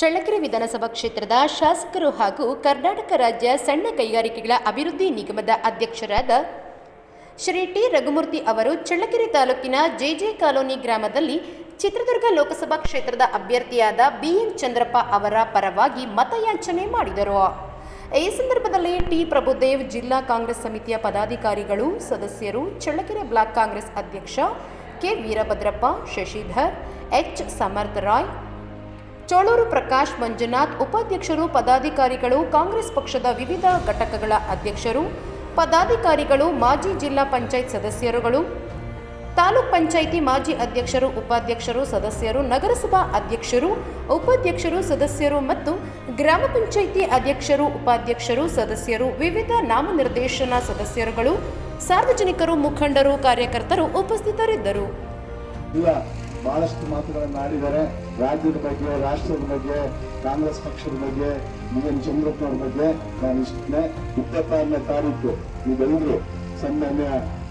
ಚಳ್ಳಕೆರೆ ವಿಧಾನಸಭಾ ಕ್ಷೇತ್ರದ ಶಾಸಕರು ಹಾಗೂ ಕರ್ನಾಟಕ ರಾಜ್ಯ ಸಣ್ಣ ಕೈಗಾರಿಕೆಗಳ ಅಭಿವೃದ್ಧಿ ನಿಗಮದ ಅಧ್ಯಕ್ಷರಾದ ಶ್ರೀ ಟಿ ರಘುಮೂರ್ತಿ ಅವರು ಚಳ್ಳಕೆರೆ ತಾಲೂಕಿನ ಜೆಜೆ ಕಾಲೋನಿ ಗ್ರಾಮದಲ್ಲಿ ಚಿತ್ರದುರ್ಗ ಲೋಕಸಭಾ ಕ್ಷೇತ್ರದ ಅಭ್ಯರ್ಥಿಯಾದ ಬಿಎನ್ ಚಂದ್ರಪ್ಪ ಅವರ ಪರವಾಗಿ ಮತಯಾಚನೆ ಮಾಡಿದರು. ಈ ಸಂದರ್ಭದಲ್ಲಿ ಟಿ ಪ್ರಭುದೇವ್, ಜಿಲ್ಲಾ ಕಾಂಗ್ರೆಸ್ ಸಮಿತಿಯ ಪದಾಧಿಕಾರಿಗಳು, ಸದಸ್ಯರು, ಚಳ್ಳಕೆರೆ ಬ್ಲಾಕ್ ಕಾಂಗ್ರೆಸ್ ಅಧ್ಯಕ್ಷ ಕೆ ವೀರಭದ್ರಪ್ಪ, ಶಶಿಧರ್, ಎಚ್ ಸಮರ್ಥರಾಯ್, ಚೋಳೂರು ಪ್ರಕಾಶ್, ಮಂಜುನಾಥ್, ಉಪಾಧ್ಯಕ್ಷರು, ಪದಾಧಿಕಾರಿಗಳು, ಕಾಂಗ್ರೆಸ್ ಪಕ್ಷದ ವಿವಿಧ ಘಟಕಗಳ ಅಧ್ಯಕ್ಷರು, ಪದಾಧಿಕಾರಿಗಳು, ಮಾಜಿ ಜಿಲ್ಲಾ ಪಂಚಾಯತ್ ಸದಸ್ಯರುಗಳು, ತಾಲೂಕ್ ಪಂಚಾಯಿತಿ ಮಾಜಿ ಅಧ್ಯಕ್ಷರು, ಉಪಾಧ್ಯಕ್ಷರು, ಸದಸ್ಯರು, ನಗರಸಭಾ ಅಧ್ಯಕ್ಷರು, ಉಪಾಧ್ಯಕ್ಷರು, ಸದಸ್ಯರು ಮತ್ತು ಗ್ರಾಮ ಪಂಚಾಯಿತಿ ಅಧ್ಯಕ್ಷರು, ಉಪಾಧ್ಯಕ್ಷರು, ಸದಸ್ಯರು, ವಿವಿಧ ನಾಮನಿರ್ದೇಶನ ಸದಸ್ಯರುಗಳು, ಸಾರ್ವಜನಿಕರು, ಮುಖಂಡರು, ಕಾರ್ಯಕರ್ತರು ಉಪಸ್ಥಿತರಿದ್ದರು. ಬಹಳಷ್ಟು ಮಾತುಗಳನ್ನು ಆಡಿದ್ದಾರೆ. ರಾಜ್ಯದ ಬಗ್ಗೆ, ರಾಷ್ಟ್ರದ ಬಗ್ಗೆ, ಕಾಂಗ್ರೆಸ್ ಪಕ್ಷದ ಬಗ್ಗೆ, ಬಿಎನ್ ಚಂದ್ರಪ್ಪನವ್ರ ಬಗ್ಗೆ ನಾನು ಇಷ್ಟೇ. 26ನೇ ತಾರೀಕು ನೀವೆಲ್ಲರೂ ಸನ್ಮಾನ್ಯ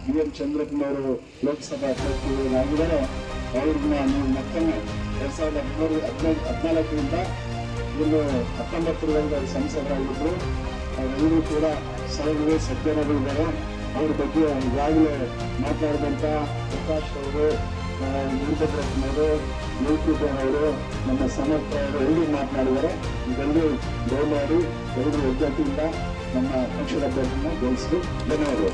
ಬಿಎನ್ ಚಂದ್ರಪ್ಪನವರು ಲೋಕಸಭಾ ಅಭ್ಯರ್ಥಿಗಳಾಗಿದ್ದಾರೆ. ಅವ್ರನ್ನ ನೀವು ಮತ್ತೊಮ್ಮೆ 2014ರಿಂದ ಇನ್ನು 19ರಲ್ಲಿ ಸಂಸದರಾಗಿದ್ದರು. ಅವರೆಲ್ಲರೂ ಕೂಡ ಸರ್ವೇ ಸಜ್ಜನಗಳಿದ್ದಾರೆ. ಅವ್ರ ಬಗ್ಗೆ ಈಗಾಗಲೇ ಮಾತನಾಡಿದಂಥ ಪ್ರಕಾಶ್ ಅವರು, ವೀರಭದ್ರಪ್ಪನವರು, ಯೂಟ್ಯೂಬರ್ ನಮ್ಮ ಸಮರ್ಥ ಅವರು ಎಲ್ಲರೂ ಮಾತನಾಡಿದ್ದಾರೆ. ಇದೆಲ್ಲರೂ ದಯಮಾಡಿ ಎಲ್ಲರೂ ಒಗ್ಗಟ್ಟಿಂದ ನಮ್ಮ ಪಕ್ಷದ ಅಭ್ಯರ್ಥಿನ ಗೆಲ್ಲಿಸಲು ಧನ್ಯವಾದಗಳು.